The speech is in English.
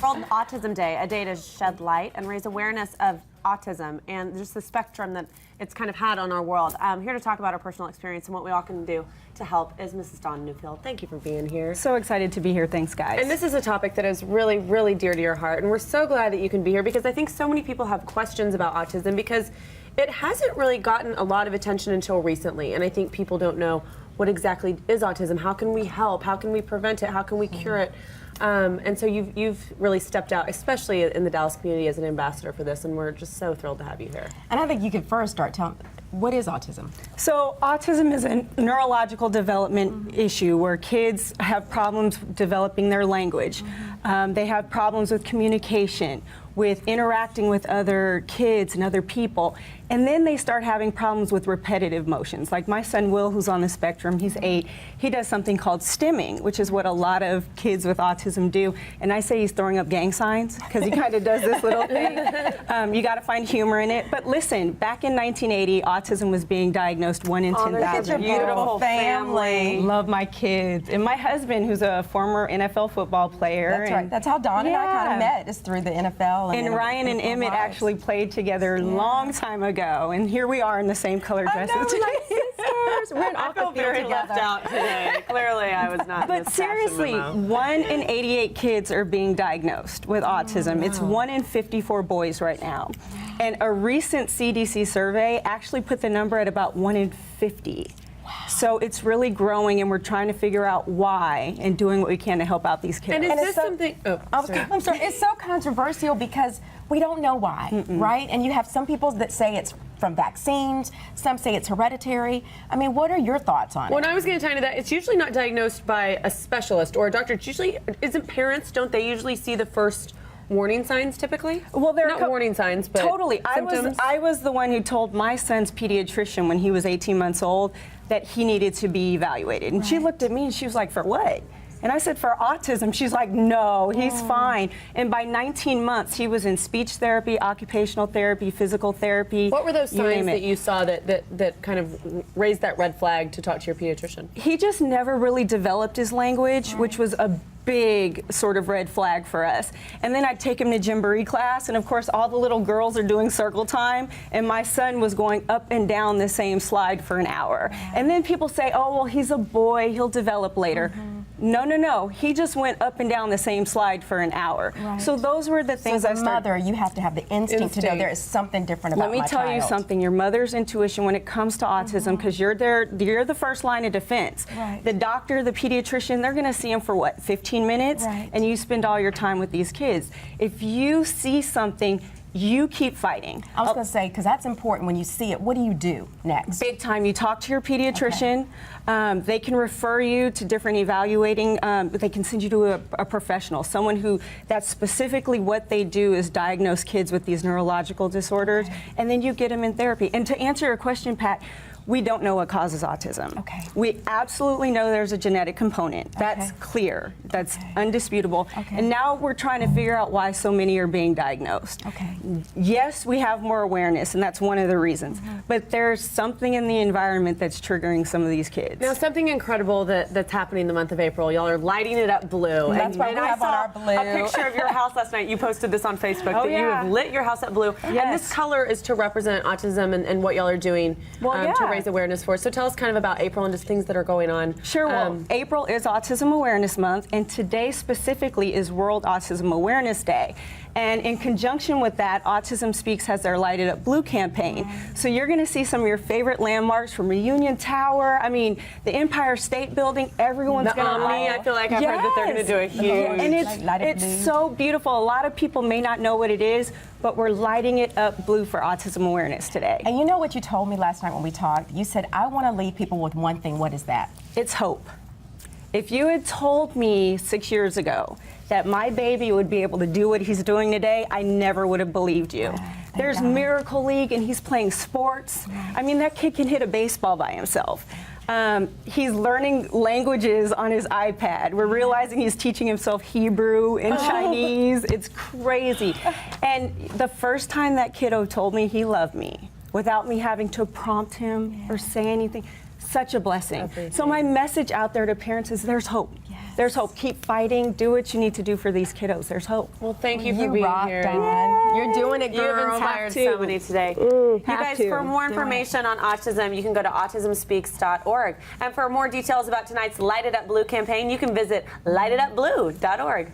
World Autism Day, a day to shed light and raise awareness of autism and just the spectrum that it's kind of had on our world. Here to talk about our personal experience and what we all can do to help is Mrs. Dawn Newfield. Thank you for being here. So excited to be here. Thanks, guys. And this is a topic that is really, really dear to your heart, and we're so glad that you can be here because I think so many people have questions about autism because it hasn't really gotten a lot of attention until recently, and I think people don't know what exactly is autism. How can we help? How can we prevent it? How can we cure it? And so you've really stepped out, especially in the Dallas community, as an ambassador for this, and we're just so thrilled to have you here. And I think you could first start telling, what is autism? So autism is a neurological development issue where kids have problems developing their language. They have problems with communication, with interacting with other kids and other people. And then they start having problems with repetitive motions. Like my son Will, who's on the spectrum, he's 8, he does something called stimming, which is what a lot of kids with autism do. And I say he's throwing up gang signs because he kind of does this little thing. You got to find humor in it. But listen, back in 1980, autism was being diagnosed 1 in 10,000. Beautiful family. Love my kids. And my husband, who's a former NFL football player. That's right. That's how Dawn and I kind of met, is through the NFL. And Ryan and Emmett actually played together a long time ago, and here we are in the same color dresses. We're in I feel very left out today. Clearly, I was not. But seriously, 1 in 88 kids are being diagnosed with autism. It's 1 in 54 boys right now. And a recent CDC survey actually put the number at about 1 in 50. So it's really growing, and we're trying to figure out why and doing what we can to help out these kids. And is this something? Oh, I'm sorry. It's so controversial because we don't know why, right? And you have some people that say it's from vaccines, some say it's hereditary. I mean, what are your thoughts on it? When I was going to tie into that, it's usually not diagnosed by a specialist or a doctor. It's usually, isn't parents, don't they usually see the first warning signs typically? Well, they're not warning signs, but totally. symptoms. I was the one who told my son's pediatrician when he was 18 months old that he needed to be evaluated. And she looked at me and she was like, "For what?" And I said, "For autism." She's like, "No, he's fine." And by 19 months, he was in speech therapy, occupational therapy, physical therapy. What were those signs that you saw that kind of raised that red flag to talk to your pediatrician? He just never really developed his language, which was a big sort of red flag for us. And then I'd take him to Gymboree class, and of course all the little girls are doing circle time, and my son was going up and down the same slide for an hour. And then people say, "Oh, well, he's a boy, he'll develop later." No, no, no. He just went up and down the same slide for an hour. So those were the things I started. As a mother, you have to have the instinct to know there is something different about my child. Let me tell you something. Your mother's intuition when it comes to autism, because you're the first line of defense. The doctor, the pediatrician, they're going to see him for what, 15 minutes? And you spend all your time with these kids. If you see something, you keep fighting. I was going to say, because that's important. When you see it, what do you do next? Big time. You talk to your pediatrician. They can refer you to different evaluating. They can send you to a professional, someone who, that's specifically what they do is diagnose kids with these neurological disorders, and then you get them in therapy. And to answer your question, Pat, we don't know what causes autism. We absolutely know there's a genetic component. That's clear. That's undisputable. And now we're trying to figure out why so many are being diagnosed. Yes, we have more awareness, and that's one of the reasons. But there's something in the environment that's triggering some of these kids. Now, something incredible that's happening the month of April. Y'all are lighting it up blue. That's what we have on our blue. A picture of your house last night. You posted this on Facebook that you have lit your house up blue. And this color is to represent autism and what y'all are doing to raise awareness for. So tell us kind of about April and just things that are going on. Sure. Well, April is Autism Awareness Month, and today specifically is World Autism Awareness Day. And in conjunction with that, Autism Speaks has their Light It Up Blue campaign. So you're going to see some of your favorite landmarks from Reunion Tower, I mean, the Empire State Building, everyone's going to Omni, I feel like I've heard that they're going to do a huge... And it's so beautiful. A lot of people may not know what it is, but we're lighting it up blue for autism awareness today. And you know what you told me last night when we talked? You said, "I want to leave people with one thing." What is that? It's hope. If you had told me 6 years ago that my baby would be able to do what he's doing today, I never would have believed you. There's Miracle League, and he's playing sports. I mean, that kid can hit a baseball by himself. He's learning languages on his iPad. We're realizing he's teaching himself Hebrew and Chinese. It's crazy. And the first time that kiddo told me he loved me, without me having to prompt him or say anything, such a blessing. So my message out there to parents is there's hope. There's hope. Keep fighting. Do what you need to do for these kiddos. There's hope. Well, thank you for You being rock, here. Dawn. You're doing it, girl. You've inspired so many today. You guys, to. for more information on autism, you can go to autismspeaks.org. And for more details about tonight's Light It Up Blue campaign, you can visit lightitupblue.org.